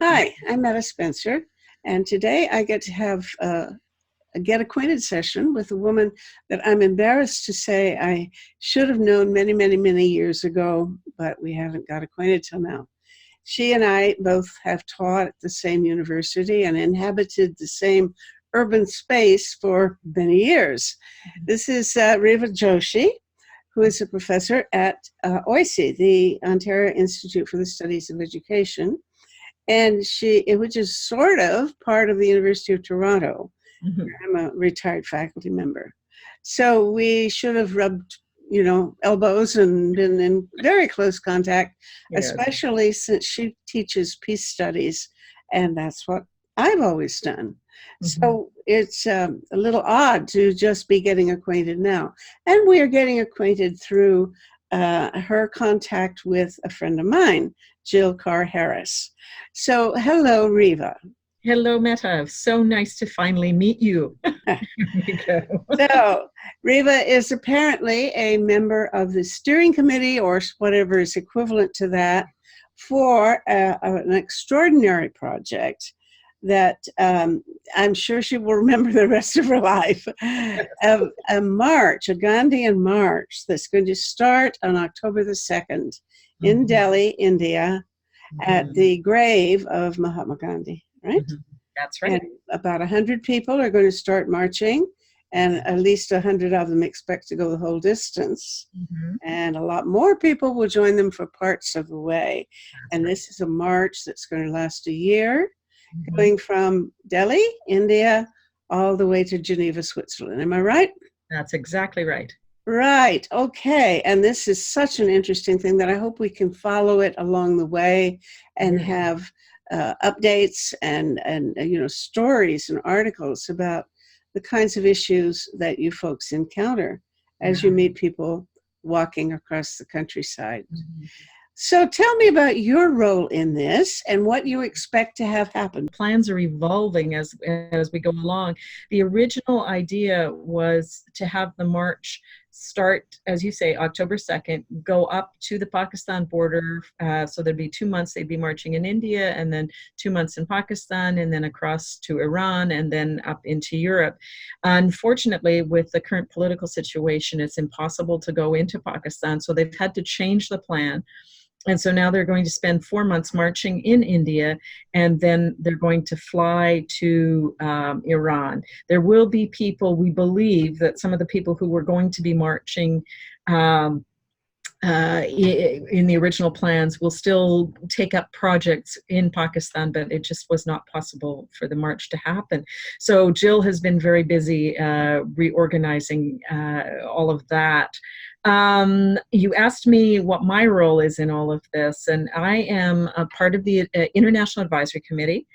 Hi, I'm Metta Spencer, and today I get to have a get acquainted session with a woman that I'm embarrassed to say I should have known many, many, many years ago, but we haven't got acquainted till now. She and I both have taught at the same university and inhabited the same urban space for many years. This is Reva Joshee, who is a professor at OISE, the Ontario Institute for the Studies of Education, and which is sort of part of the University of Toronto. Mm-hmm. I'm a retired faculty member. So we should have rubbed, elbows and been in very close contact, Yes. especially since she teaches peace studies, and that's what I've always done. Mm-hmm. So it's a little odd to just be getting acquainted now. And we are getting acquainted through her contact with a friend of mine, Jill Carr-Harris. So hello, Reva. Hello, Metta. So nice to finally meet you. So, Reva is apparently a member of the steering committee or whatever is equivalent to that for an extraordinary project that I'm sure she will remember the rest of her life. A march, a Gandhian march that's going to start on October the 2nd in Mm-hmm. Delhi, India, at the grave of Mahatma Gandhi. Right? Mm-hmm. That's right. And about 100 people are going to start marching, and at least 100 of them expect to go the whole distance. Mm-hmm. And a lot more people will join them for parts of the way. And this is a march that's going to last a year, going from Delhi, India, all the way to Geneva, Switzerland. Am I right? That's exactly right. Right. Okay. And this is such an interesting thing that I hope we can follow it along the way and have updates and stories and articles about the kinds of issues that you folks encounter as you meet people walking across the countryside. Mm-hmm. So tell me about your role in this and what you expect to have happen. Plans are evolving as we go along. The original idea was to have the march start, as you say, October 2nd, go up to the Pakistan border. So there'd be 2 months they'd be marching in India, and then 2 months in Pakistan, and then across to Iran, and then up into Europe. Unfortunately, with the current political situation, it's impossible to go into Pakistan. So they've had to change the plan. And so now they're going to spend 4 months marching in India, and then they're going to fly to Iran. There will be people, we believe that some of the people who were going to be marching in the original plans will still take up projects in Pakistan, but it just was not possible for the march to happen. So Jill has been very busy reorganizing all of that. You asked me what my role is in all of this, and I am a part of the International Advisory Committee.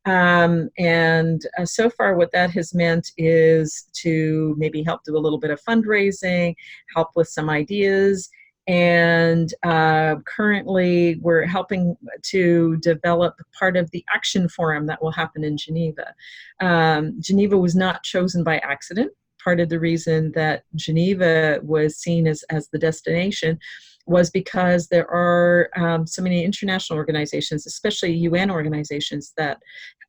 And so far what that has meant is to maybe help do a little bit of fundraising, help with some ideas. And currently we're helping to develop part of the action forum that will happen in Geneva. Geneva was not chosen by accident. Part of the reason that Geneva was seen as the destination was because there are so many international organizations, especially UN organizations, that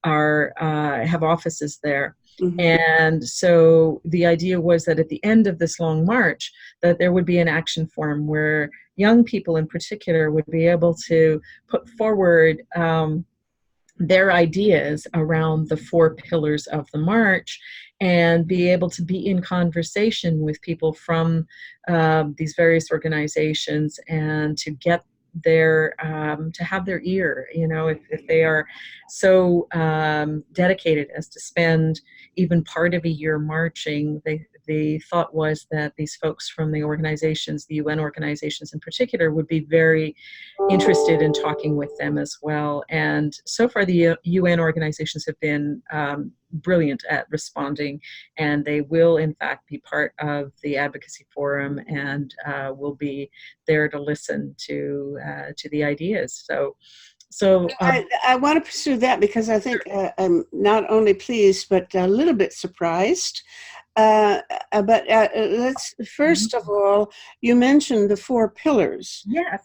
are have offices there. Mm-hmm. And so the idea was that at the end of this long march, that there would be an action forum where young people in particular would be able to put forward their ideas around the 4 pillars of the march and be able to be in conversation with people from these various organizations and to get their to have their ear, if they are so dedicated as to spend even part of a year marching. The thought was that these folks from the organizations, the UN organizations in particular, would be very interested in talking with them as well. And so far the UN organizations have been brilliant at responding, and they will in fact be part of the advocacy forum and will be there to listen to the ideas. So I want to pursue that because I think I'm not only pleased but a little bit surprised. But let's first of all, you mentioned the 4 pillars. Yes.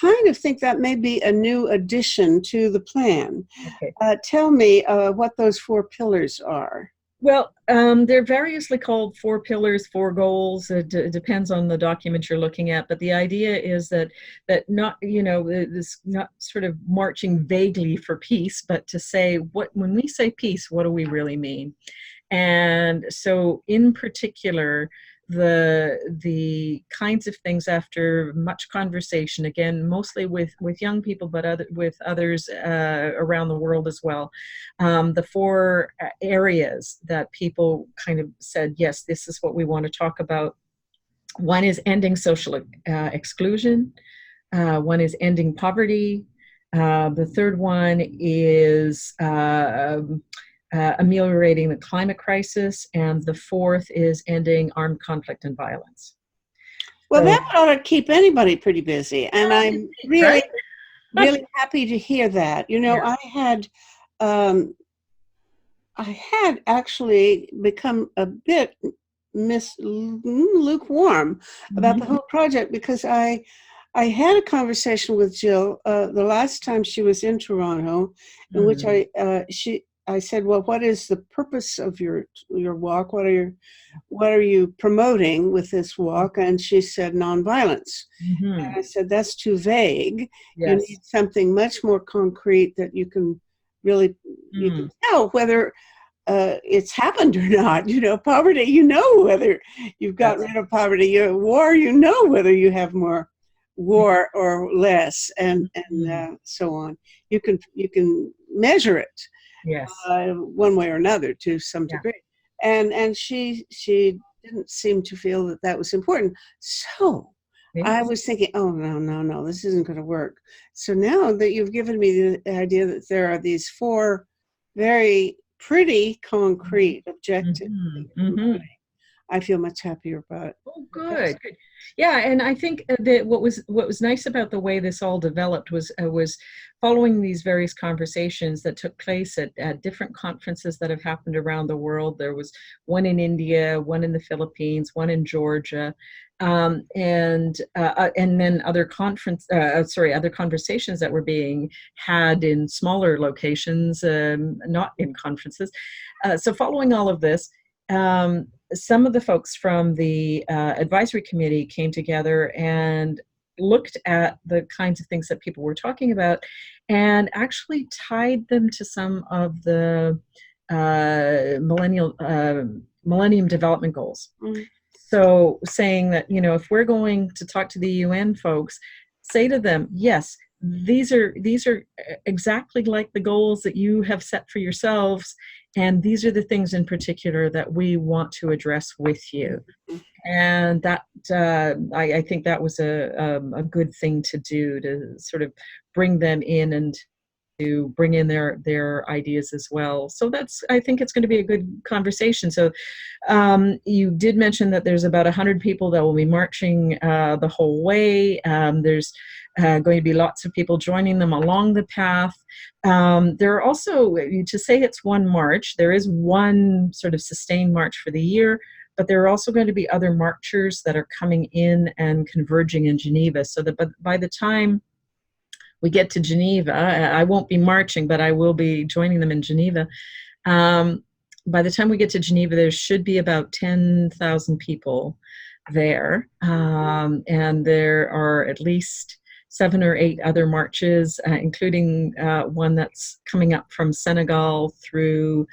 kind of think that may be a new addition to the plan. Okay. Tell me what those 4 pillars are. Well, they're variously called 4 pillars, 4 goals. It depends on the document you're looking at, but the idea is that not, this not sort of marching vaguely for peace, but to say when we say peace, what do we really mean? And so, in particular, the kinds of things, after much conversation, again mostly with young people, but with others around the world as well, the 4 areas that people kind of said, yes, this is what we want to talk about. One is ending social exclusion. One is ending poverty. The third one is ameliorating the climate crisis, and the fourth is ending armed conflict and violence. Well, so, that ought to keep anybody pretty busy, and I'm really, really happy to hear that. Yeah. I had actually become a bit lukewarm about the whole project, because I had a conversation with Jill the last time she was in Toronto, in which I said, well, what is the purpose of your walk? What are you promoting with this walk? And she said, nonviolence. Mm-hmm. And I said, that's too vague. Yes. You need something much more concrete that you can really you can tell whether it's happened or not. Poverty, whether you've got rid of poverty. War, whether you have more war or less, and so on. You can measure it. Yes. One way or another, to some degree. And she didn't seem to feel that was important. So I was thinking, oh, no, this isn't going to work. So now that you've given me the idea that there are these 4 very pretty concrete objectives, I feel much happier about it. Oh, good. Yeah, and I think that what was nice about the way this all developed was following these various conversations that took place at different conferences that have happened around the world. There was one in India, one in the Philippines, one in Georgia, and then other conversations that were being had in smaller locations, not in conferences. So following all of this, some of the folks from the advisory committee came together and looked at the kinds of things that people were talking about, and actually tied them to some of the Millennium Development Goals. Mm-hmm. So saying that, if we're going to talk to the UN folks, say to them, yes, these are exactly like the goals that you have set for yourselves, and these are the things in particular that we want to address with you. And that I think that was a good thing to do, to sort of bring them in and to bring in their ideas as well. So I think it's going to be a good conversation. So you did mention that there's about 100 people that will be marching the whole way. There's going to be lots of people joining them along the path. There are also, to say it's one march, there is one sort of sustained march for the year, but there are also going to be other marchers that are coming in and converging in Geneva, so that by the time we get to Geneva, I won't be marching, but I will be joining them in Geneva. By the time we get to Geneva, there should be about 10,000 people there, and there are at least 7 or 8 other marches, including one that's coming up from Senegal through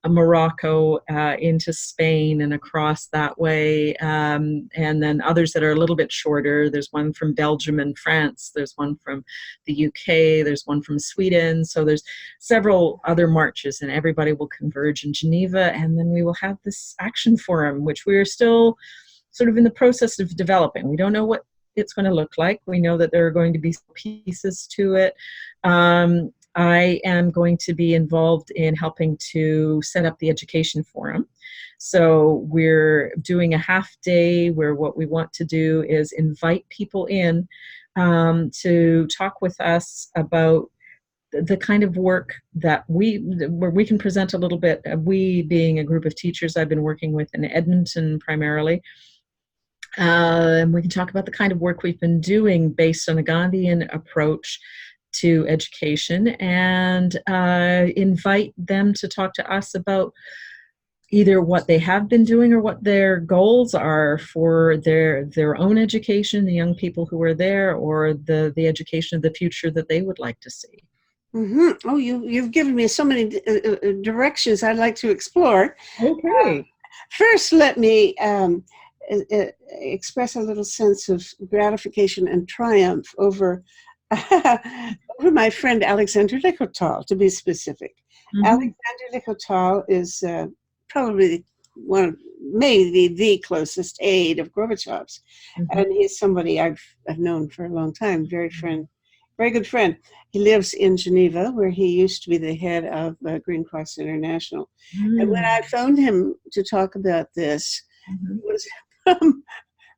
Morocco into Spain and across that way, and then others that are a little bit shorter. There's one from Belgium and France, there's one from the UK, there's one from Sweden. So there's several other marches, and everybody will converge in Geneva, and then we will have this action forum, which we're still sort of in the process of developing. We don't know what it's going to look like. We know that there are going to be pieces to it. I am going to be involved in helping to set up the education forum. So we're doing a half day where what we want to do is invite people in to talk with us about the kind of work that where we can present a little bit. We being a group of teachers I've been working with in Edmonton primarily, And we can talk about the kind of work we've been doing based on a Gandhian approach to education, and invite them to talk to us about either what they have been doing or what their goals are for their own education, the young people who are there, or the education of the future that they would like to see. Mm-hmm. Oh, you've given me so many directions I'd like to explore. Okay. First, let me express a little sense of gratification and triumph over over my friend Alexander Likotal, to be specific. Mm-hmm. Alexander Likotal is probably maybe the closest aide of Gorbachev's, and he's somebody I've known for a long time. Very good friend. He lives in Geneva, where he used to be the head of Green Cross International. And when I phoned him to talk about this, he was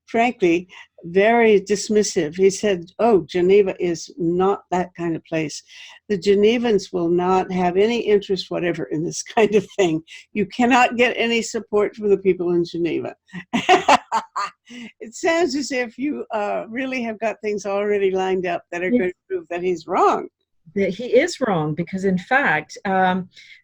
frankly very dismissive. He said, "Oh, Geneva is not that kind of place. The Genevans will not have any interest whatever in this kind of thing. You cannot get any support from the people in Geneva." It sounds as if you really have got things already lined up that are going to prove that he's wrong. That he is wrong, because in fact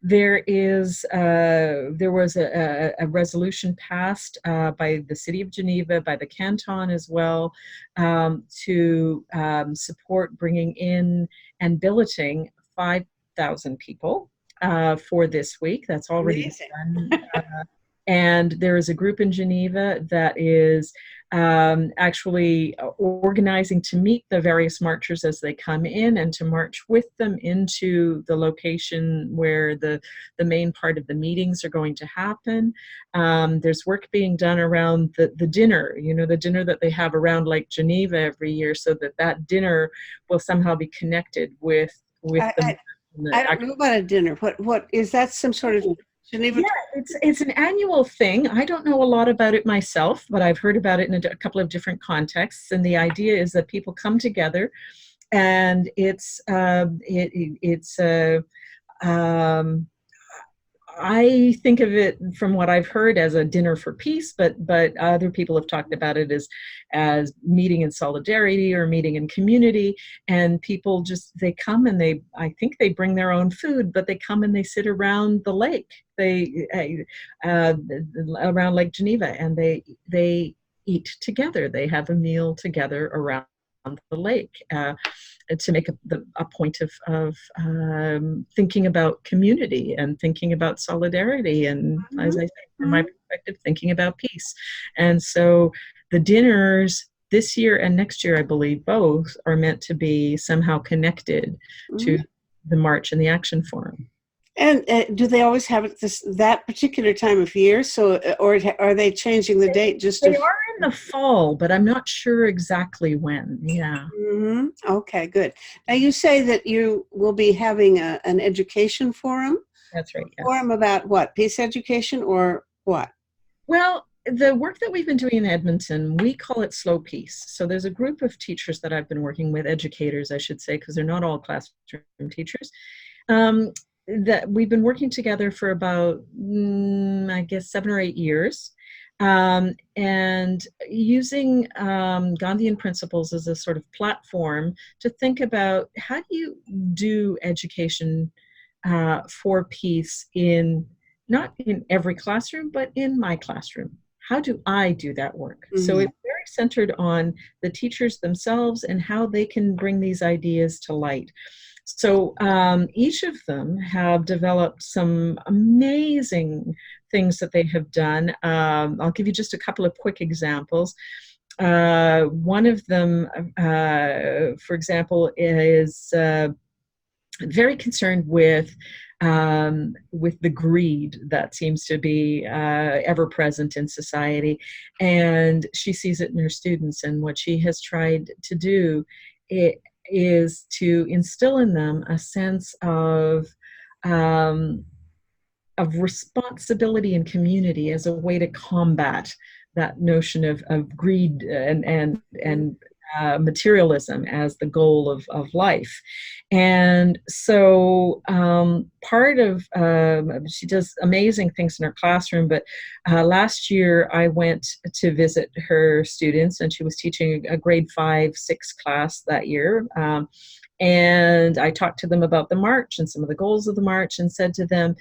there was a resolution passed by the city of Geneva, by the canton as well, to support bringing in and billeting 5,000 people for this week. That's already done. And there is a group in Geneva that is actually organizing to meet the various marchers as they come in, and to march with them into the location where the main part of the meetings are going to happen. There's work being done around the dinner, the dinner that they have around Lake Geneva every year, so that dinner will somehow be connected with I don't know about a dinner. What is that? Some sort of Geneva? Yeah, it's an annual thing. I don't know a lot about it myself, but I've heard about it in a couple of different contexts. And the idea is that people come together, and I think of it, from what I've heard, as a dinner for peace, but other people have talked about it as meeting in solidarity or meeting in community. And people they come, and I think they bring their own food, but they come and they sit around the lake, around Lake Geneva, and they eat together. They have a meal together around the lake, to make a point of thinking about community and thinking about solidarity, and as I say, from my perspective, thinking about peace. And so the dinners this year and next year, I believe both, are meant to be somehow connected to the March and the Action Forum. And do they always have it that particular time of year? So, or are they changing the date? They are in the fall, but I'm not sure exactly when. Yeah. Mm-hmm. Okay, good. Now you say that you will be having an education forum. That's right. Yes. Forum about what? Peace education or what? Well, the work that we've been doing in Edmonton, we call it Slow Peace. So there's a group of teachers that I've been working with, educators, I should say, because they're not all classroom teachers. That we've been working together for about, I guess, 7 or 8 years, and using Gandhian principles as a sort of platform to think about how do you do education for peace not in every classroom, but in my classroom. How do I do that work? Mm-hmm. So it's very centered on the teachers themselves and how they can bring these ideas to light. So each of them have developed some amazing things that they have done. I'll give you just a couple of quick examples. One of them, for example, is very concerned with the greed that seems to be ever present in society. And she sees it in her students, and what she has tried to do is to instill in them a sense of responsibility and community as a way to combat that notion of greed and materialism as the goal of life. And so part of, she does amazing things in her classroom, but last year I went to visit her students, and she was teaching a grade 5-6 class that year. And I talked to them about the march and some of the goals of the march, and said to them,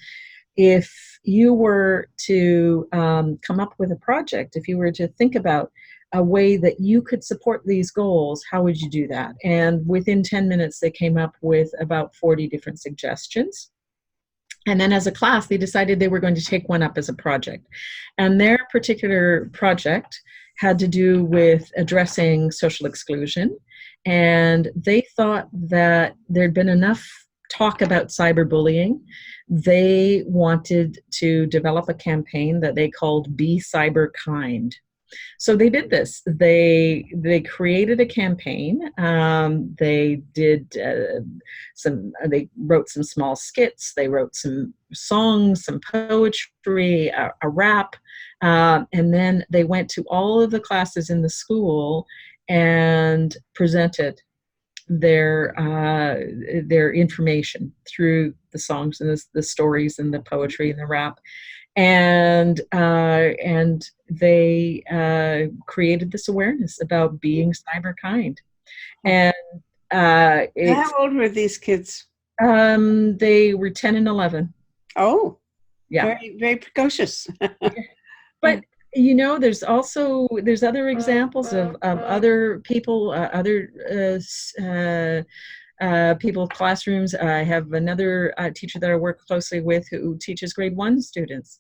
if you were to come up with a project, if you were to think about a way that you could support these goals, how would you do that? And within 10 minutes, they came up with about 40 different suggestions. And then as a class, they decided they were going to take one up as a project. And their particular project had to do with addressing social exclusion. And they thought that there'd been enough talk about cyberbullying. They wanted to develop a campaign that they called Be Cyber Kind. So they did this. They created a campaign. They did they wrote some small skits. They wrote some songs, some poetry, a rap, and then they went to all of the classes in the school and presented their information through the songs and the stories and the poetry and the rap. And they created this awareness about being cyber kind. And how old were these kids? They were 10 and 11. Oh, yeah, very, very precocious. But there's other examples of other people, people, classrooms. I have another teacher that I work closely with who teaches grade 1 students.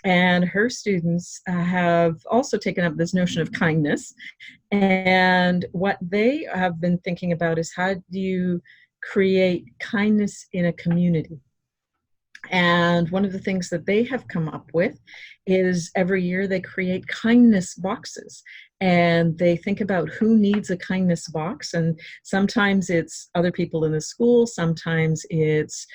And her students have also taken up this notion of kindness. And what they have been thinking about is, how do you create kindness in a community? And one of the things that they have come up with is every year they create kindness boxes, and they think about who needs a kindness box. And sometimes it's other people in the school, sometimes it's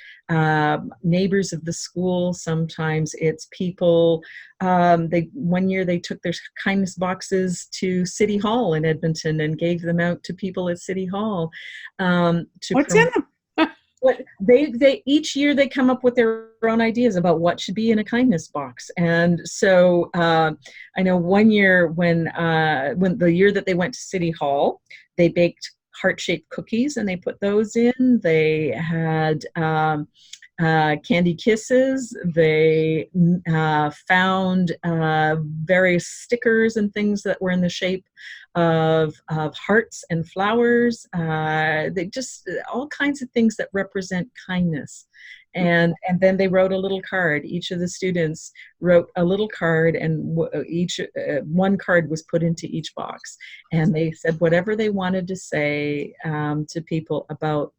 neighbors of the school, sometimes it's people. One year they took their kindness boxes to City Hall in Edmonton and gave them out to people at City Hall. What's in them? But they each year they come up with their own ideas about what should be in a kindness box. And so I know one year when the year that they went to City Hall, they baked heart-shaped cookies and they put those in. They had candy kisses. They found various stickers and things that were in the shape of hearts and flowers. They just all kinds of things that represent kindness. And then they wrote a little card. Each of the students wrote a little card, and one card was put into each box. And they said whatever they wanted to say to people about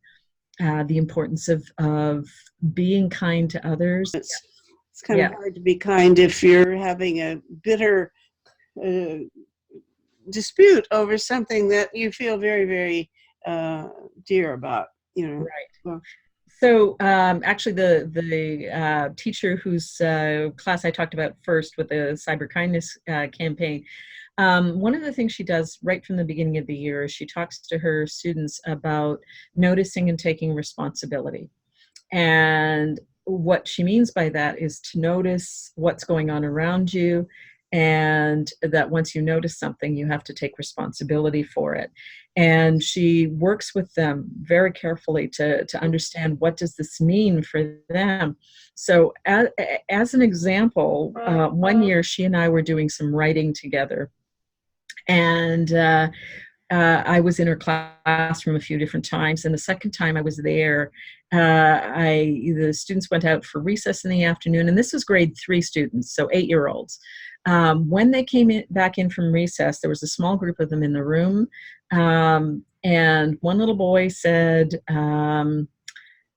the importance of being kind to others. It's kind of hard to be kind if you're having a bitter dispute over something that you feel very, very dear about, Right. Well, so actually the teacher whose class I talked about first with the cyber kindness campaign, one of the things she does right from the beginning of the year is she talks to her students about noticing and taking responsibility. And what she means by that is to notice what's going on around you, and that once you notice something, you have to take responsibility for it. And she works with them very carefully to understand, what does this mean for them? So as an example, one year she and I were doing some writing together, and I was in her classroom a few different times, and the second time I was there, the students went out for recess in the afternoon, and this was grade 3 students, so 8-year-olds. When they came back in from recess, there was a small group of them in the room, and one little boy said, I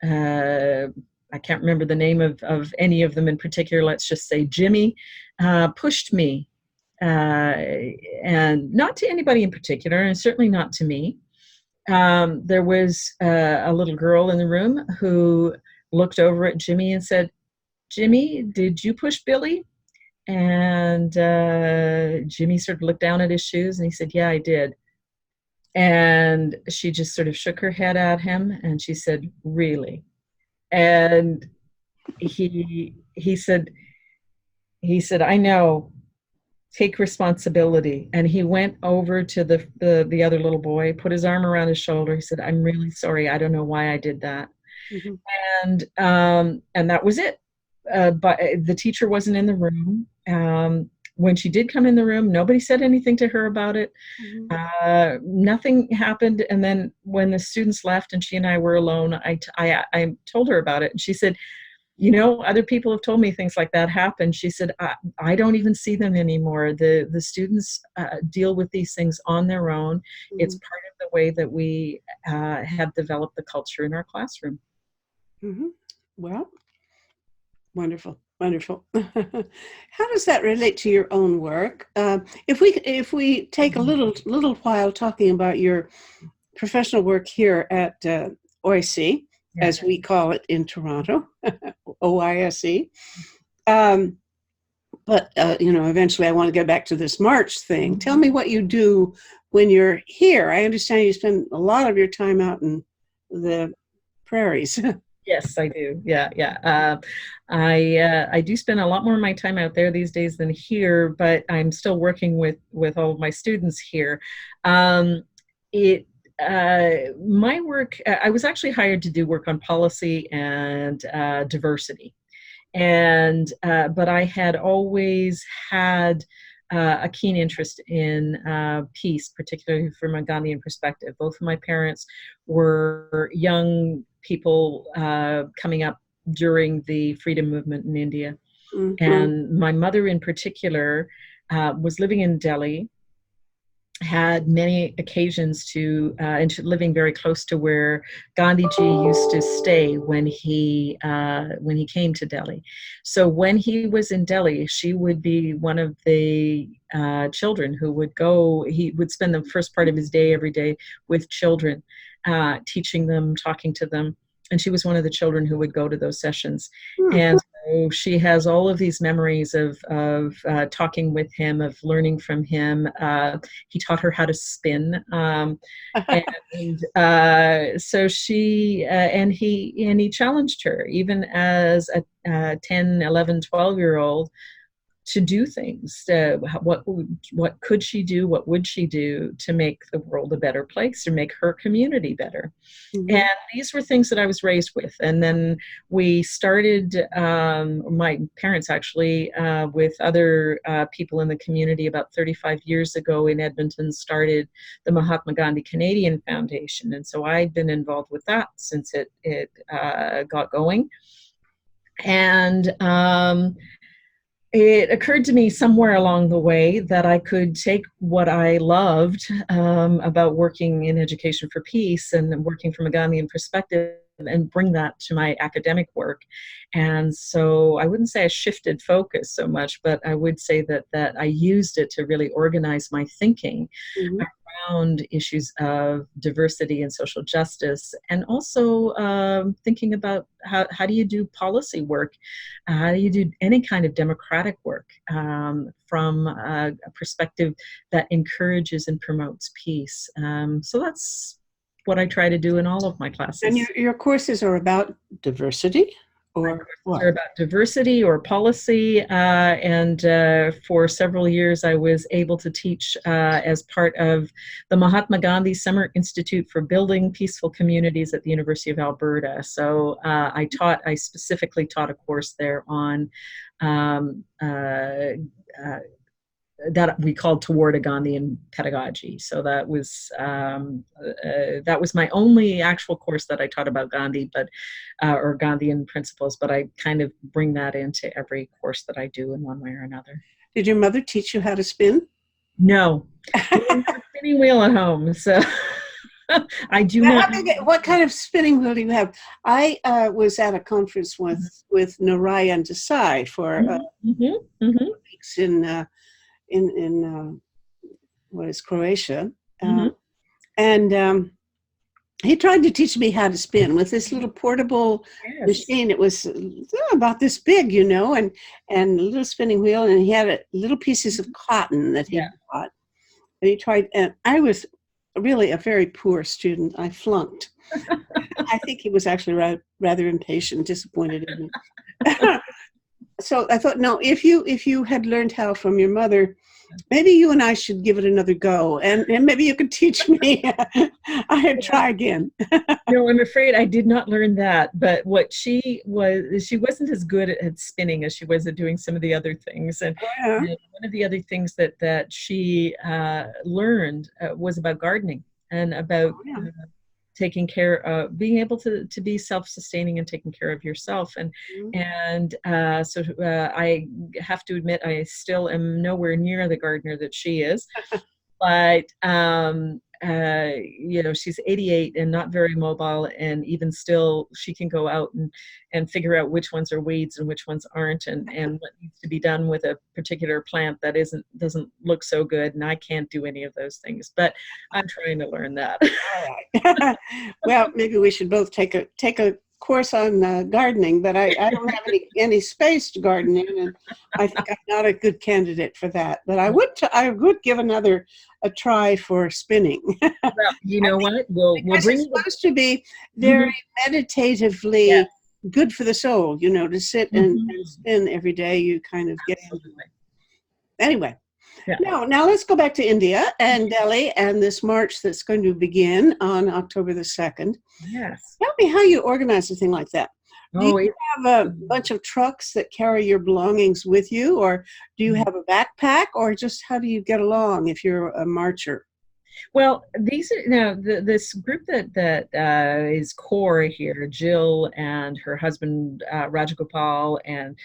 can't remember the name of any of them in particular, let's just say Jimmy, pushed me. And not to anybody in particular, and certainly not to me. There was a little girl in the room who looked over at Jimmy and said, "Jimmy, did you push Billy?" And Jimmy sort of looked down at his shoes and he said, "Yeah, I did." And she just sort of shook her head at him and she said, really? And he said, I know, take responsibility. And he went over to the other little boy, put his arm around his shoulder. He said, I'm really sorry. I don't know why I did that. Mm-hmm. And that was it. But the teacher wasn't in the room. When she did come in the room, nobody said anything to her about it. Mm-hmm. Nothing happened. And then when the students left and she and I were alone, I told her about it. And she said, you know, other people have told me things like that happen. She said, I don't even see them anymore. The students deal with these things on their own. Mm-hmm. It's part of the way that we have developed the culture in our classroom. Mm-hmm. Well, wonderful, wonderful. How does that relate to your own work? If we take a little while talking about your professional work here at OIC, as we call it in Toronto, OISE. But eventually I want to get back to this March thing. Tell me what you do when you're here. I understand you spend a lot of your time out in the prairies. Yes, I do. Yeah. I do spend a lot more of my time out there these days than here, but I'm still working with all of my students here. My work, I was actually hired to do work on policy and diversity. But I had always had a keen interest in peace, particularly from a Gandhian perspective. Both of my parents were young people coming up during the freedom movement in India. Mm-hmm. And my mother in particular was living in Delhi, had many occasions to living very close to where Gandhi ji used to stay when he came to Delhi. So when he was in Delhi, she would be one of the children who would go. He would spend the first part of his day every day with children, teaching them, talking to them. And she was one of the children who would go to those sessions. Mm-hmm. And so she has all of these memories of talking with him, of learning from him. He taught her how to spin. So she, and he challenged her, even as a 10, 11, 12-year-old, to do things. What could she do? What would she do to make the world a better place or make her community better? Mm-hmm. And these were things that I was raised with. And then we started, my parents actually, with other people in the community about 35 years ago in Edmonton, started the Mahatma Gandhi Canadian Foundation. And so I've been involved with that since it got going. And it occurred to me somewhere along the way that I could take what I loved about working in education for peace and working from a Gandhian perspective and bring that to my academic work. And so I wouldn't say I shifted focus so much, but I would say that I used it to really organize my thinking mm-hmm. around issues of diversity and social justice, and also thinking about how do you do policy work, how do you do any kind of democratic work from a perspective that encourages and promotes peace. So that's what I try to do in all of my classes. And your courses are about diversity? Or what? Are about diversity or policy, and for several years I was able to teach as part of the Mahatma Gandhi Summer Institute for Building Peaceful Communities at the University of Alberta. So I specifically taught a course there on that we called Toward a Gandhian Pedagogy. So that was my only actual course that I taught about Gandhi, but or Gandhian principles. But I kind of bring that into every course that I do in one way or another. Did your mother teach you how to spin? No, we didn't have a spinning wheel at home, so. I do not. What kind of spinning wheel do you have? I was at a conference with Narayan Desai for weeks in what is Croatia, and he tried to teach me how to spin with this little portable machine. It was about this big, and a little spinning wheel, and he had little pieces of cotton that he bought, and he tried. And I was really a very poor student. I flunked. I think he was actually rather impatient, disappointed in me. So I thought, no, if you had learned how from your mother, maybe you and I should give it another go, and maybe you could teach me. I'd try again. No, I'm afraid I did not learn that. But what she wasn't as good at spinning as she was at doing some of the other things. And, Yeah. and one of the other things that she learned was about gardening and about taking care of being able to be self-sustaining and taking care of yourself. And so I have to admit, I still am nowhere near the gardener that she is. But she's 88 and not very mobile, and even still she can go out and figure out which ones are weeds and which ones aren't, and what needs to be done with a particular plant that doesn't look so good, and I can't do any of those things, but I'm trying to learn that. All right. Well, maybe we should both take a course on gardening, but I don't have any space to garden in, and I think I'm not a good candidate for that. But I would give another a try for spinning. Well, you know what? We'll bring it's supposed to be very meditatively good for the soul. To sit and spin every day. You kind of get anyway. Yeah. Now let's go back to India and Delhi and this march that's going to begin on October the 2nd. Yes. Tell me how you organize a thing like that. Do you have a bunch of trucks that carry your belongings with you, or do you have a backpack, or just how do you get along if you're a marcher? Well, these are this group that is core here. Jill and her husband Rajagopal and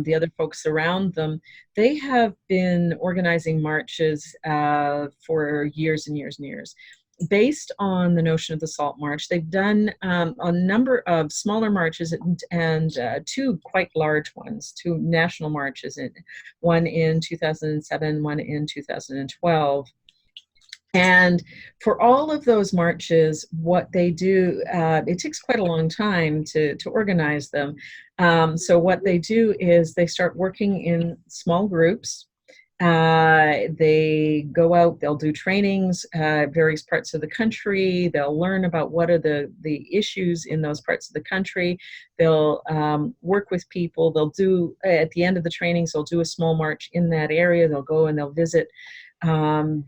the other folks around them. They have been organizing marches for years and years and years, based on the notion of the Salt March. They've done a number of smaller marches and two quite large ones, two national marches, one in 2007, one in 2012. And for all of those marches, what they do, it takes quite a long time to organize them. So what they do is they start working in small groups. They go out, they'll do trainings, various parts of the country. They'll learn about what are the issues in those parts of the country. They'll work with people. They'll do, at the end of the trainings, they'll do a small march in that area. They'll go and they'll visit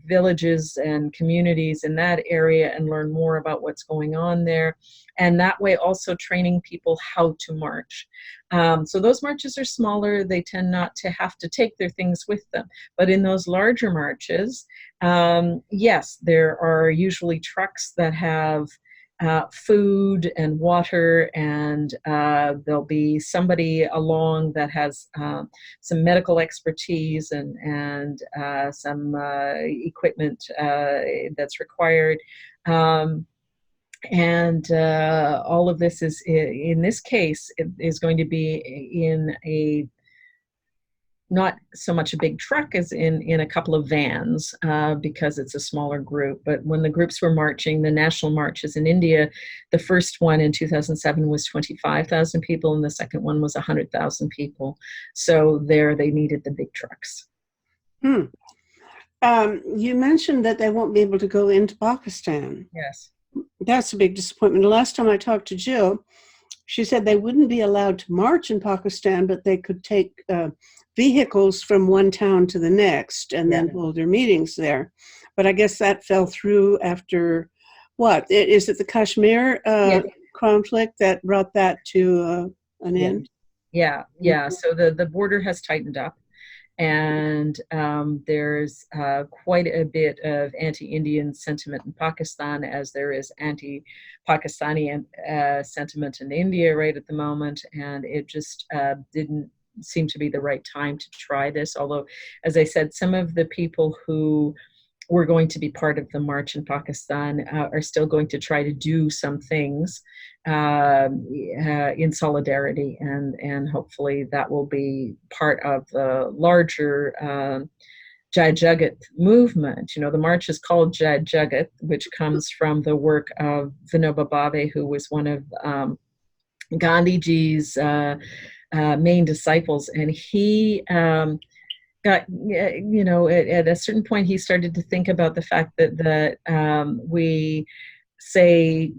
villages and communities in that area and learn more about what's going on there. And that way also training people how to march. So those marches are smaller. They tend not to have to take their things with them. But in those larger marches, yes, there are usually trucks that have food and water, and there'll be somebody along that has some medical expertise and some equipment that's required. And all of this is, in this case, is going to be in a not so much a big truck as in a couple of vans, because it's a smaller group. But when the groups were marching, the national marches in India, the first one in 2007 was 25,000 people, and the second one was 100,000 people. So there they needed the big trucks. You mentioned that they won't be able to go into Pakistan. Yes. That's a big disappointment. The last time I talked to Jill, she said they wouldn't be allowed to march in Pakistan, but they could take vehicles from one town to the next and then hold their meetings there. But I guess that fell through after what? Is it the Kashmir conflict that brought that to an end? Yeah. So the border has tightened up. And there's quite a bit of anti-Indian sentiment in Pakistan, as there is anti-Pakistani sentiment in India right at the moment. And it just didn't seem to be the right time to try this. Although, as I said, some of the people who were going to be part of the march in Pakistan are still going to try to do some things in solidarity, and hopefully that will be part of the larger Jai Jagat movement. The march is called Jai Jagat, which comes from the work of Vinoba Bhave, who was one of Gandhiji's main disciples, and he got, at a certain point, he started to think about the fact that we say,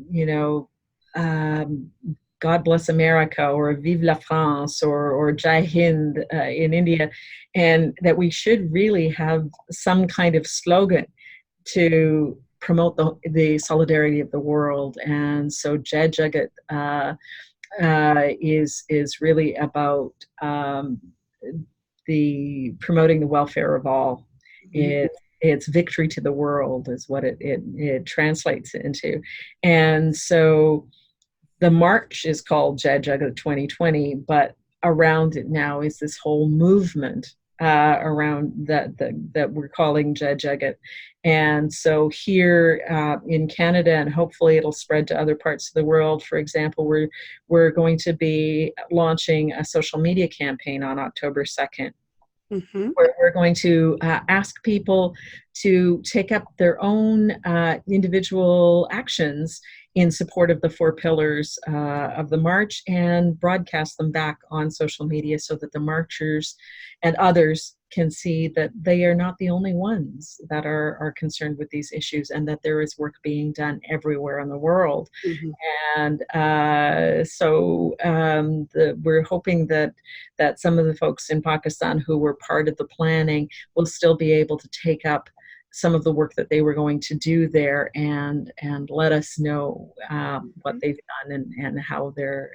God bless America, or Vive la France, or Jai Hind in India, and that we should really have some kind of slogan to promote the solidarity of the world. And so Jai Jagat is really about the promoting the welfare of all. It's victory to the world is what it translates into. And so the march is called Jai Jagat 2020, but around it now is this whole movement around that we're calling Jai Jagat. And so here in Canada, and hopefully it'll spread to other parts of the world, for example, we're going to be launching a social media campaign on October 2nd. Where we're going to ask people to take up their own individual actions in support of the 4 pillars of the march, and broadcast them back on social media so that the marchers and others can see that they are not the only ones that are concerned with these issues, and that there is work being done everywhere in the world. And so we're hoping that some of the folks in Pakistan who were part of the planning will still be able to take up some of the work that they were going to do there, and let us know what they've done and how they're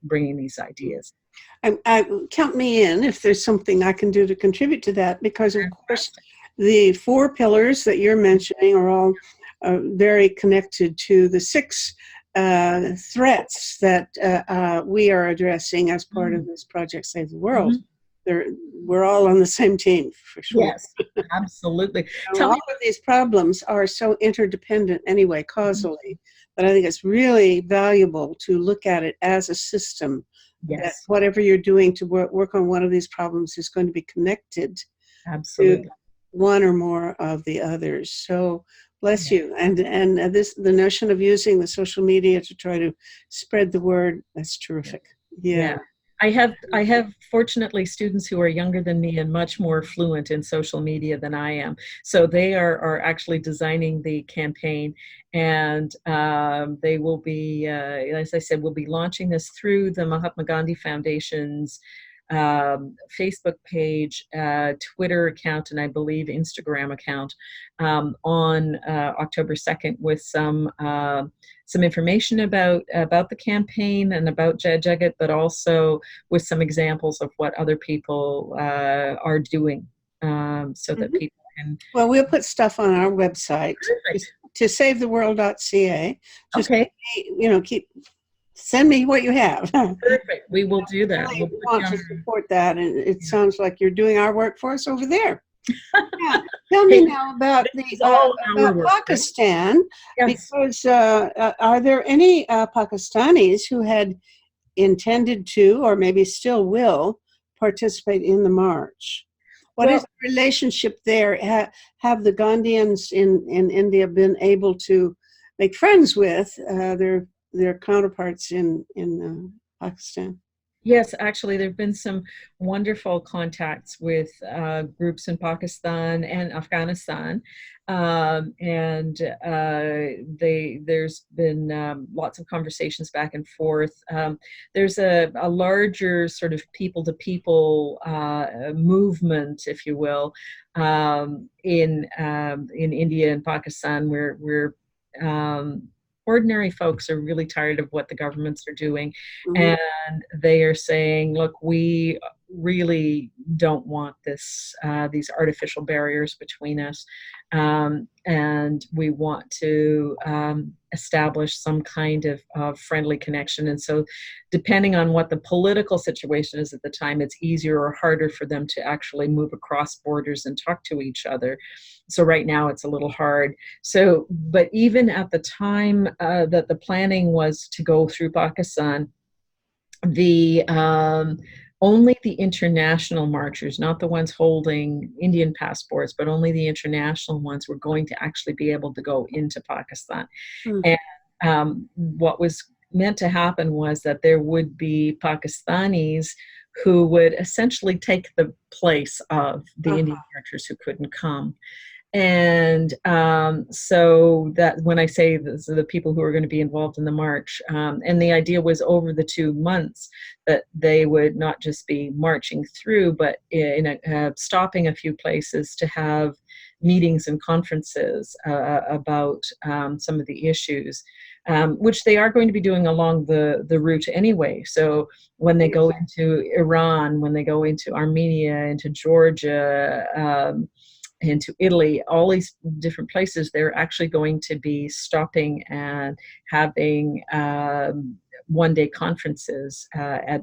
bringing these ideas. I count me in if there's something I can do to contribute to that, because of course the 4 pillars that you're mentioning are all very connected to the 6 threats that we are addressing as part of this project Save the World. We're all on the same team, for sure. Yes, absolutely. All of these problems are so interdependent anyway, causally, that I think it's really valuable to look at it as a system. Yes. That whatever you're doing to work on one of these problems is going to be connected to one or more of the others. So bless you. And the notion of using the social media to try to spread the word, that's terrific. Yeah. I have fortunately students who are younger than me and much more fluent in social media than I am. So they are actually designing the campaign, and they will be, as I said, we'll be launching this through the Mahatma Gandhi Foundation's Facebook page, Twitter account, and I believe Instagram account on October 2nd, with some information about the campaign and about Jai Jagat, but also with some examples of what other people are doing, so that people can. Well, we'll put stuff on our website to savetheworld.ca. Just keep. Send me what you have. Perfect. We will do that. We'll want to support that, and it sounds like you're doing our work for us over there. Tell me now about about Pakistan, because are there any Pakistanis who had intended to, or maybe still will, participate in the march? What is the relationship there? Have the Gandhians in India been able to make friends with their counterparts in Pakistan? Yes, actually, there have been some wonderful contacts with groups in Pakistan and Afghanistan, and there's been lots of conversations back and forth. There's a larger sort of people-to-people movement, if you will, in India and Pakistan, where ordinary folks are really tired of what the governments are doing, and they are saying, look, we really don't want these artificial barriers between us, and we want to establish some kind of friendly connection. And so depending on what the political situation is at the time, it's easier or harder for them to actually move across borders and talk to each other. So right now it's a little hard. So, but even at the time that the planning was to go through Pakistan, the only the international marchers, not the ones holding Indian passports, but only the international ones were going to actually be able to go into Pakistan. And what was meant to happen was that there would be Pakistanis who would essentially take the place of the Uh-huh. Indian marchers who couldn't come. And so that when I say the people who are going to be involved in the march, and the idea was over the 2 months that they would not just be marching through, but stopping a few places to have meetings and conferences about some of the issues, which they are going to be doing along the route anyway. So when they go into Iran, when they go into Armenia, into Georgia, into Italy, all these different places, they're actually going to be stopping and having one-day conferences at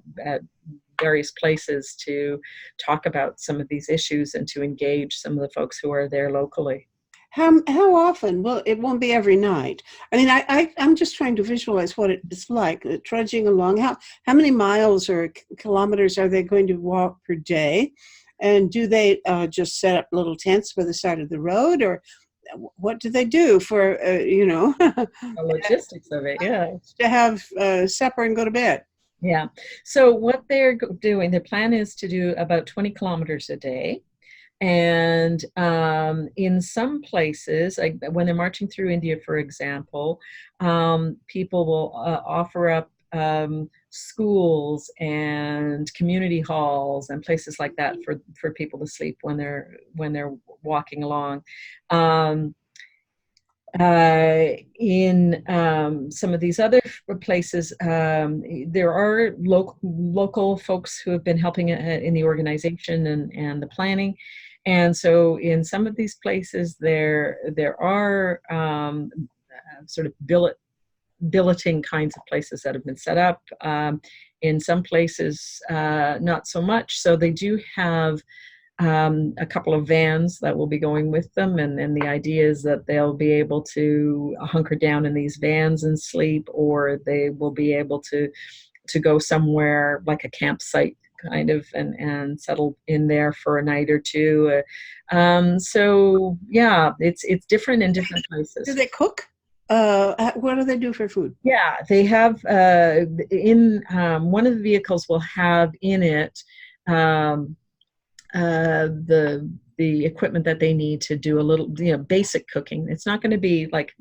various places to talk about some of these issues and to engage some of the folks who are there locally. How often? Well, it won't be every night. I mean, I'm just trying to visualize what it's like trudging along. How many miles or kilometers are they going to walk per day? And do they just set up little tents by the side of the road, or what do they do for The logistics of it, yeah. to have supper and go to bed? Yeah. So what they're doing, their plan is to do about 20 kilometers a day. And in some places, like when they're marching through India, for example, people will offer up schools and community halls and places like that for people to sleep when they're walking along. In some of these other places, there are local folks who have been helping in the organization and the planning. And so in some of these places, there are sort of billeting kinds of places that have been set up. In some places, not so much. So they do have a couple of vans that will be going with them, and the idea is that they'll be able to hunker down in these vans and sleep, or they will be able to go somewhere like a campsite kind of and settle in there for a night or two. So yeah, it's different in different places. Do they cook? What do they do for food? Yeah, they have in one of the vehicles will have in it the equipment that they need to do a little, basic cooking. It's not going to be like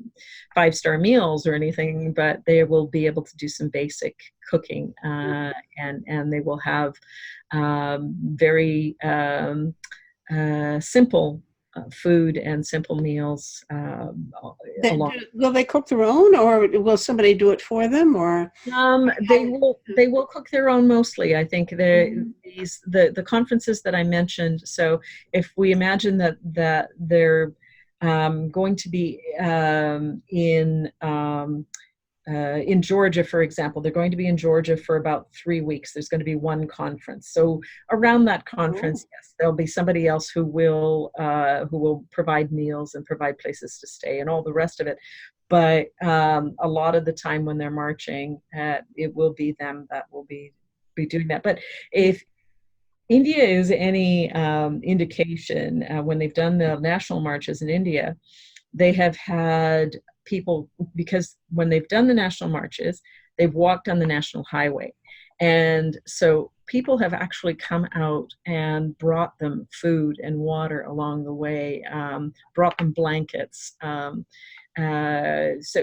5-star meals or anything, but they will be able to do some basic cooking, and they will have very simple food and simple meals. Will they cook their own, or will somebody do it for them? Or they will cook their own mostly. I think the conferences that I mentioned. So if we imagine that they're going to be in Georgia, for example, they're going to be in Georgia for about 3 weeks. There's going to be one conference. So around that conference, yes, there'll be somebody else who will provide meals and provide places to stay and all the rest of it. But a lot of the time when they're marching, it will be them that will be doing that. But if India is any indication, when they've done the national marches in India, they have had people, because when they've done the national marches, they've walked on the national highway. And so people have actually come out and brought them food and water along the way, brought them blankets. So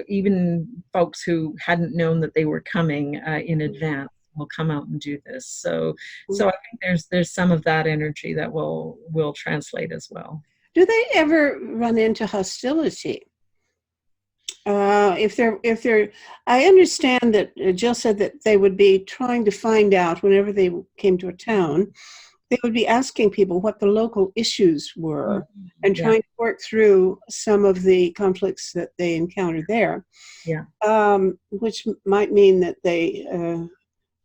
even folks who hadn't known that they were coming in advance will come out and do this. So I think there's some of that energy that will translate as well. Do they ever run into hostility? If they're, I understand that Jill said that they would be trying to find out whenever they came to a town, they would be asking people what the local issues were and trying to work through some of the conflicts that they encountered there. Yeah. Which might mean that they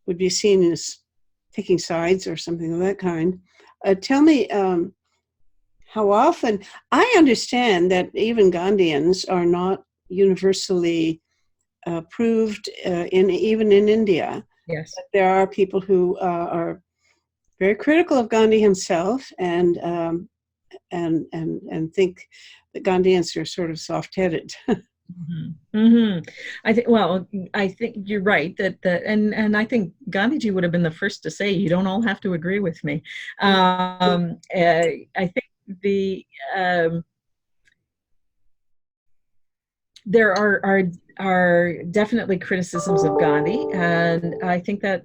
would be seen as taking sides or something of that kind. Tell me, how often, I understand that even Gandhians are not universally approved even in India. Yes. But there are people who are very critical of Gandhi himself and think that Gandhians are sort of soft-headed. I think, well, I think you're right and I think Gandhiji would have been the first to say, you don't all have to agree with me. I think the, there are definitely criticisms of Gandhi, and I think that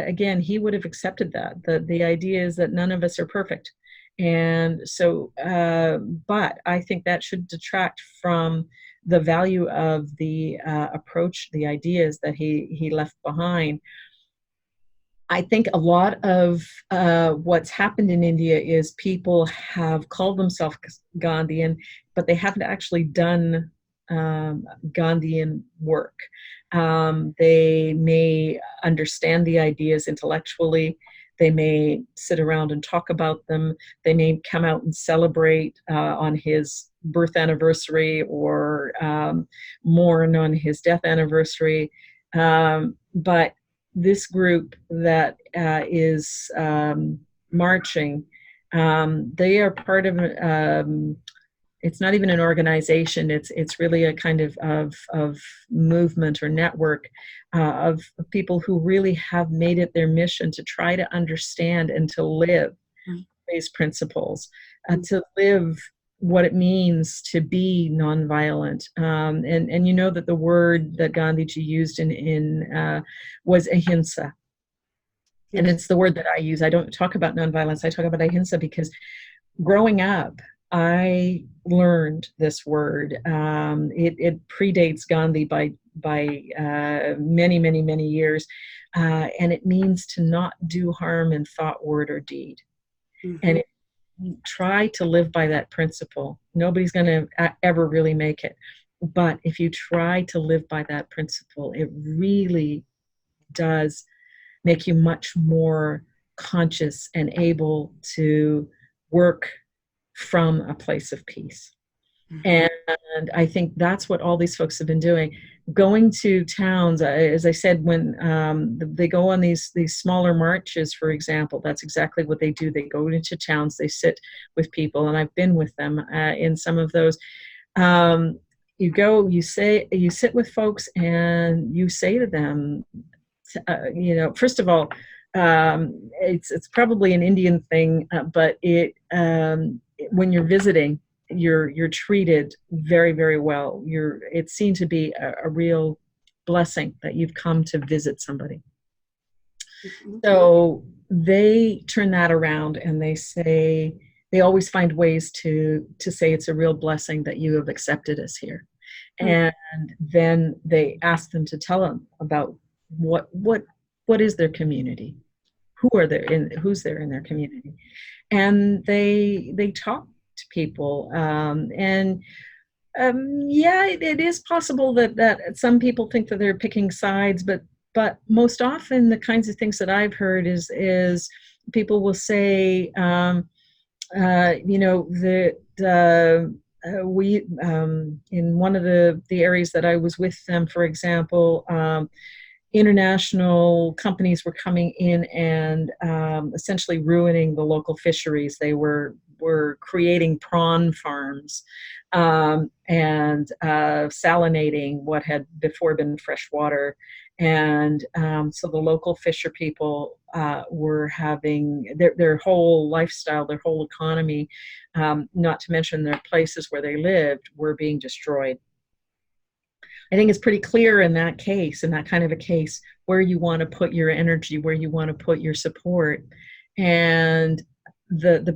again he would have accepted that. The idea is that none of us are perfect, and so but I think that should detract from the value of the approach, the ideas that he left behind. I think a lot of what's happened in India is people have called themselves Gandhian, but they haven't actually done Gandhian work. They may understand the ideas intellectually. They may sit around and talk about them. They may come out and celebrate on his birth anniversary or mourn on his death anniversary. But this group that is marching, they are part of it's not even an organization. It's really a kind of movement or network of people who really have made it their mission to try to understand and to live these principles, to live what it means to be nonviolent. And you know that the word that Gandhiji used in was ahimsa. And it's the word that I use. I don't talk about nonviolence. I talk about ahimsa because growing up, I learned this word. It predates Gandhi by many, many, many years, and it means to not do harm in thought, word, or deed. And if you try to live by that principle, nobody's going to ever really make it. But if you try to live by that principle, it really does make you much more conscious and able to work from a place of peace. And I think that's what all these folks have been doing. Going to towns, as I said, when they go on these smaller marches, for example, that's exactly what they do. They go into towns, they sit with people, and I've been with them in some of those. You go, you sit with folks, and you say to them, first of all, it's probably an Indian thing, but when you're visiting, you're treated very, very well. It's seen to be a real blessing that you've come to visit somebody. So they turn that around and they always find ways to say it's a real blessing that you have accepted us here. And then they ask them to tell them about what is their community, who's there in their community, and they talk to people, it is possible that some people think that they're picking sides, but most often the kinds of things that I've heard is people will say, we in one of the areas that I was with them, for example, international companies were coming in and essentially ruining the local fisheries. They were creating prawn farms and salinating what had before been fresh water. And so the local fisher people were having their whole lifestyle, their whole economy, not to mention their places where they lived, were being destroyed. I think it's pretty clear in that case, in that kind of a case, where you want to put your energy, where you want to put your support. And the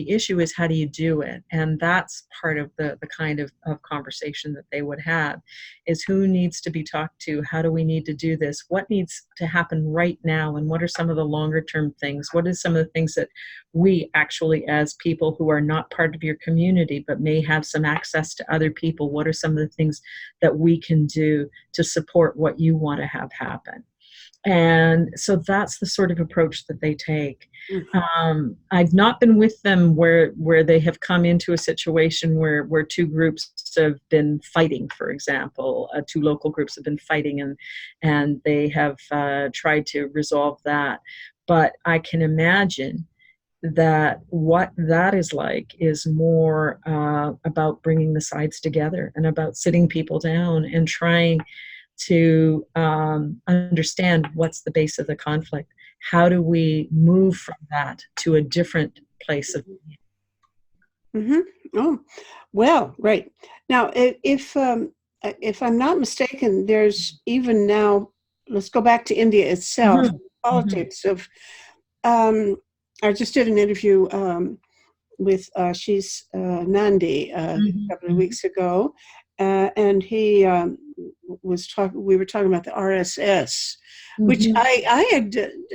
issue is, how do you do it? And that's part of the kind of conversation that they would have, is who needs to be talked to? How do we need to do this? What needs to happen right now? And what are some of the longer term things? What are some of the things that we actually, as people who are not part of your community but may have some access to other people, what are some of the things that we can do to support what you want to have happen? And so that's the sort of approach that they take. I've not been with them where they have come into a situation where two groups have been fighting, for example. Two local groups have been fighting, and they have tried to resolve that. But I can imagine that what that is like is more about bringing the sides together and about sitting people down and trying to understand what's the base of the conflict. How do we move from that to a different place of being? Mm-hmm. Oh, well, right. Now, if I'm not mistaken, there's even now, let's go back to India itself, Mhm, mhm, politics of, um, I just did an interview with she's Nandi a mhm, couple of mhm, weeks ago, and he was talking. We were talking about the RSS, which mhm. I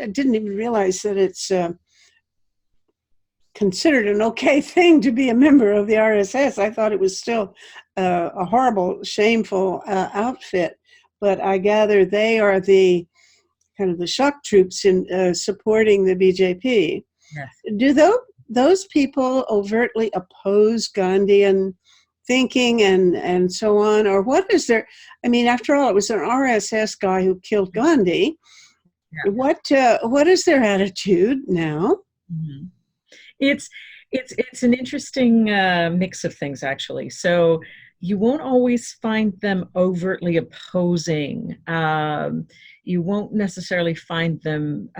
didn't even realize that it's considered an okay thing to be a member of the RSS. I thought it was still a horrible, shameful outfit, but I gather they are the kind of the shock troops in supporting the BJP. Yes. Do those people overtly oppose Gandhian thinking and so on, or what is their? I mean, after all, it was an RSS guy who killed Gandhi. Yeah. What is their attitude now? Mhm. It's it's an interesting mix of things, actually. So you won't always find them overtly opposing. You won't necessarily find them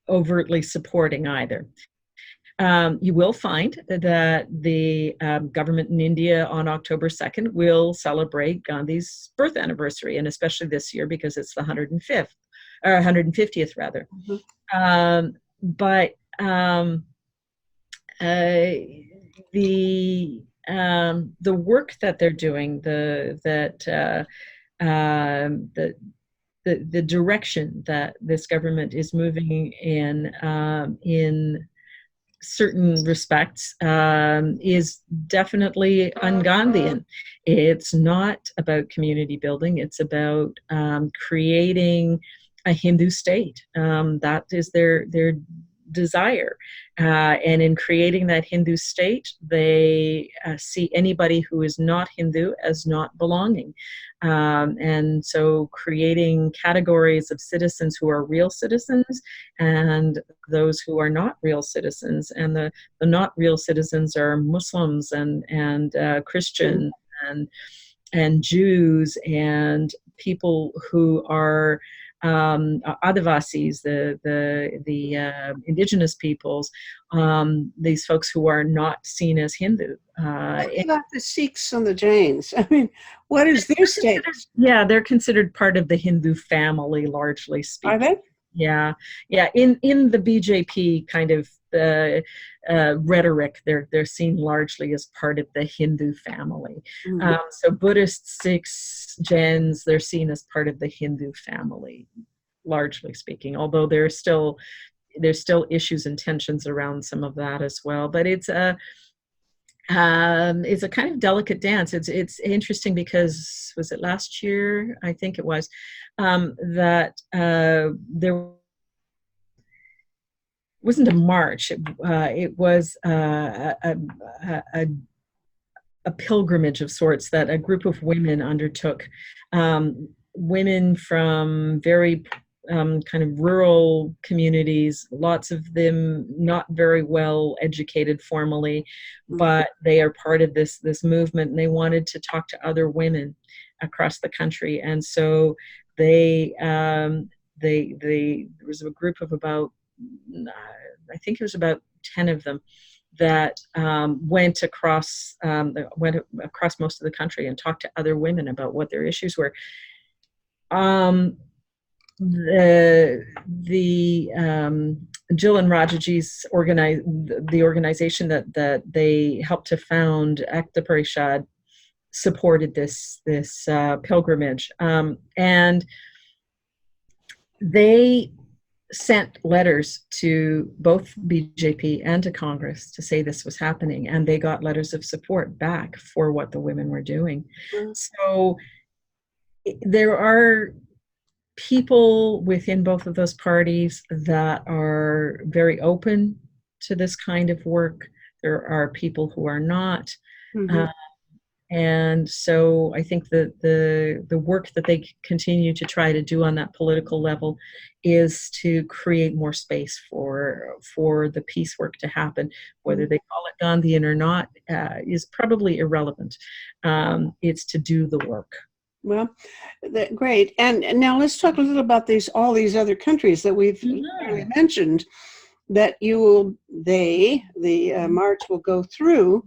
overtly supporting either. You will find that the government in India on October 2nd will celebrate Gandhi's birth anniversary, and especially this year because it's the 105th, or 150th rather. Mhm. But uh, the work that they're doing, the direction that this government is moving in certain respects is definitely un-Gandhian. It's not about community building. It's about creating a Hindu state. That is their desire. And in creating that Hindu state, they see anybody who is not Hindu as not belonging. And so creating categories of citizens who are real citizens and those who are not real citizens. And the not real citizens are Muslims and Christians and Jews and people who are Adivasis, the indigenous peoples, these folks who are not seen as Hindu. What about the Sikhs and the Jains? I mean, what is their status? Yeah, they're considered part of the Hindu family, largely Are speaking. they? Yeah, yeah. In the BJP kind of rhetoric, they're seen largely as part of the Hindu family. Mm. So Buddhists, Sikhs, Jains, they're seen as part of the Hindu family, largely speaking. Although there's still issues and tensions around some of that as well. But it's a kind of delicate dance. It's interesting because was it last year? I think it was that there wasn't a march. It was a pilgrimage of sorts that a group of women undertook. Women from very kind of rural communities, lots of them not very well educated formally, but they are part of this movement, and they wanted to talk to other women across the country. And so there was a group of about, I think it was about 10 of them that went across most of the country and talked to other women about what their issues were. The Jill and Rajaji's the organization that they helped to found, Ekta Parishad, supported this pilgrimage, and they sent letters to both BJP and to Congress to say this was happening, and they got letters of support back for what the women were doing. So there are people within both of those parties that are very open to this kind of work. There are people who are not. Mm-hmm. And so I think that the work that they continue to try to do on that political level is to create more space for the peace work to happen. Whether they call it Gandhian or not is probably irrelevant. It's to do the work. Well, great. And now let's talk a little about all these other countries that we've already mentioned that the march will go through.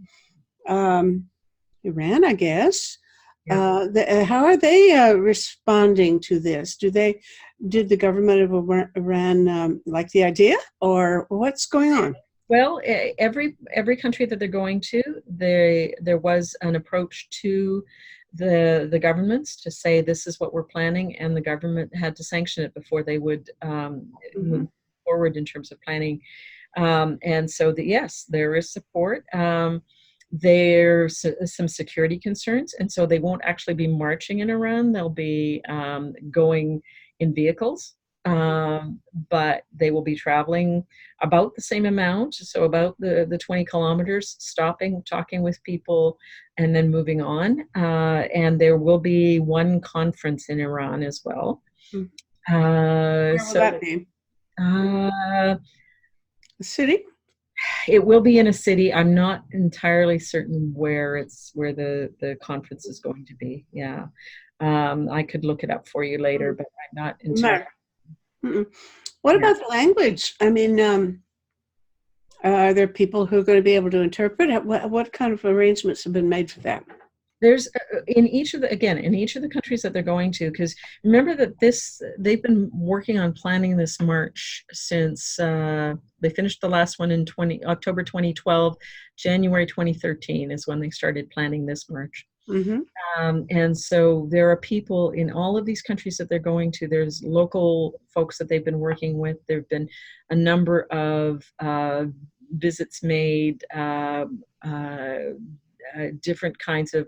Iran, I guess. Yeah. How are they responding to this? Did the government of Iran like the idea, or what's going on? Well, every country that they're going to, there was an approach to the governments to say this is what we're planning, and the government had to sanction it before they would move forward in terms of planning. And so yes, there is support. There's some security concerns, and so they won't actually be marching in Iran. They'll be going in vehicles, but they will be traveling about the same amount, so about the 20 kilometers, stopping, talking with people, and then moving on. And there will be one conference in Iran as well. Where will that be? The city? It will be in a city. I'm not entirely certain where the conference is going to be. Yeah. I could look it up for you later, but I'm not entirely. What about the language? I mean, are there people who are going to be able to interpret? What kind of arrangements have been made for that? There's in each of the countries that they're going to, because remember that they've been working on planning this march since they finished the last one in October 2012. January 2013 is when they started planning this march. And so there are people in all of these countries that they're going to. There's local folks that they've been working with. There have been a number of visits made, different kinds of,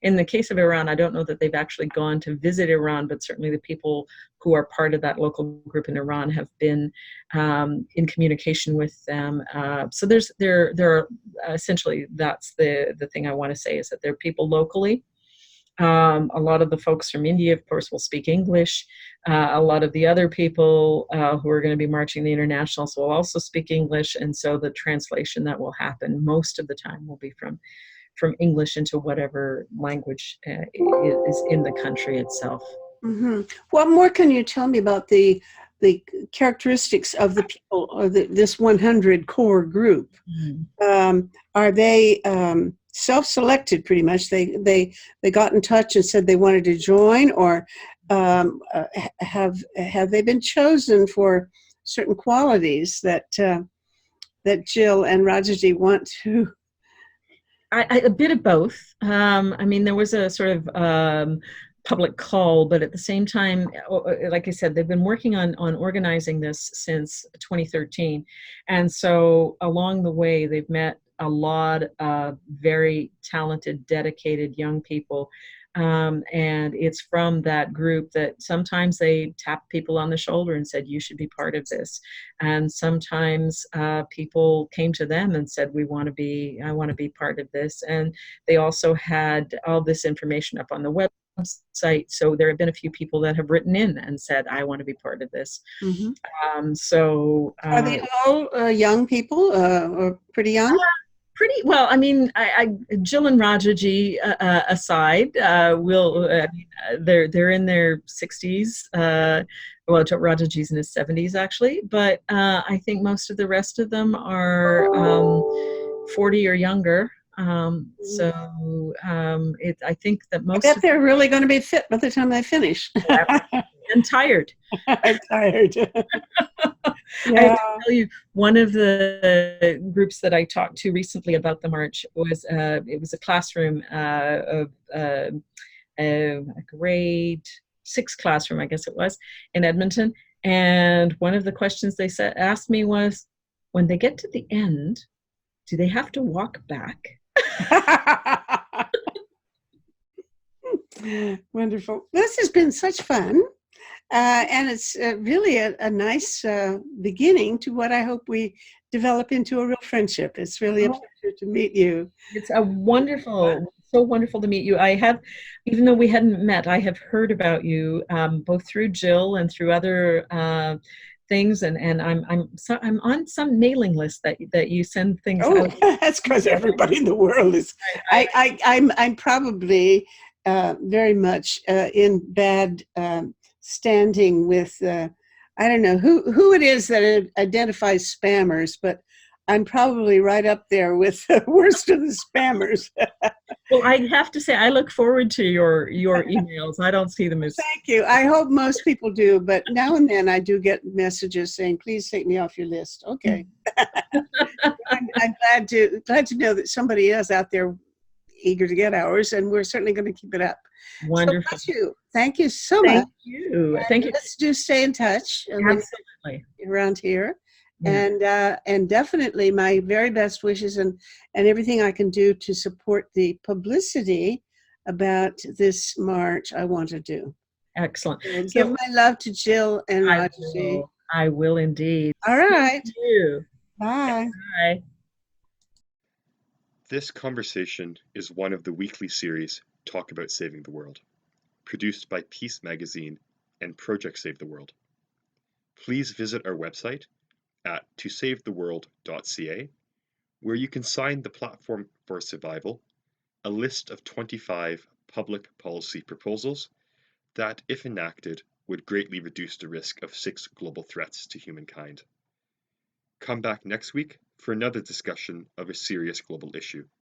in the case of Iran, I don't know that they've actually gone to visit Iran, but certainly the people who are part of that local group in Iran have been in communication with them. So there are essentially, that's the thing I want to say, is that there are people locally. A lot of the folks from India, of course, will speak English. A lot of the other people who are going to be marching the internationals will also speak English. And so the translation that will happen most of the time will be from English into whatever language is in the country itself. What more can you tell me about the characteristics of the people, or this 100 core group? Are they self-selected pretty much? They got in touch and said they wanted to join, or have they been chosen for certain qualities that Jill and Rajaji want to? A bit of both. I mean, there was a sort of public call, but at the same time, like I said, they've been working on organizing this since 2013. And so along the way, they've met a lot of very talented, dedicated young people. And it's from that group that sometimes they tapped people on the shoulder and said, you should be part of this. And sometimes people came to them and said, I want to be part of this. And they also had all this information up on the website. So there have been a few people that have written in and said, I want to be part of this. So are they all young people, or pretty young? Pretty well. I mean, Jill and Rajaji aside, they're in their 60s. Well, Rajaji's in his 70s actually, but I think most of the rest of them are 40 or younger. So I think that most. I bet they're really going to be fit by the time they finish. And tired. I'm tired. Yeah. I have to tell you, one of the groups that I talked to recently about the march was it was a classroom of a grade 6 classroom, I guess it was, in Edmonton. And one of the questions they asked me was, when they get to the end, do they have to walk back? Wonderful. This has been such fun. And it's really a nice beginning to what I hope we develop into a real friendship. It's really a pleasure to meet you. It's a wonderful So wonderful to meet you. I have, even though we hadn't met, I have heard about you both through Jill and through other things, and I'm on some mailing list that you send things Oh, out. that's because everybody in the world is. I'm probably very much in bad standing with. I don't know who it is that identifies spammers, but I'm probably right up there with the worst of the spammers. Well, I have to say, I look forward to your emails. I don't see them as. Thank you. I hope most people do, but now and then I do get messages saying, "Please take me off your list." Okay, I'm glad to know that somebody else out there eager to get ours, and we're certainly going to keep it up. So Wonderful. bless you. Thank you so much. Thank you. And Thank you. let's do stay in touch when Absolutely. you're around here. Yeah. And definitely my very best wishes and everything I can do to support the publicity about this march I want to do. Excellent. So give So my love to Jill and I Rajesh. will. I will indeed. All right. Thank you. Bye. Bye. This conversation is one of the weekly series Talk About Saving the World, produced by Peace Magazine and Project Save the World. Please visit our website at tosavetheworld.ca, where you can sign the Platform for Survival, a list of 25 public policy proposals that, if enacted, would greatly reduce the risk of 6 global threats to humankind. Come back next week for another discussion of a serious global issue.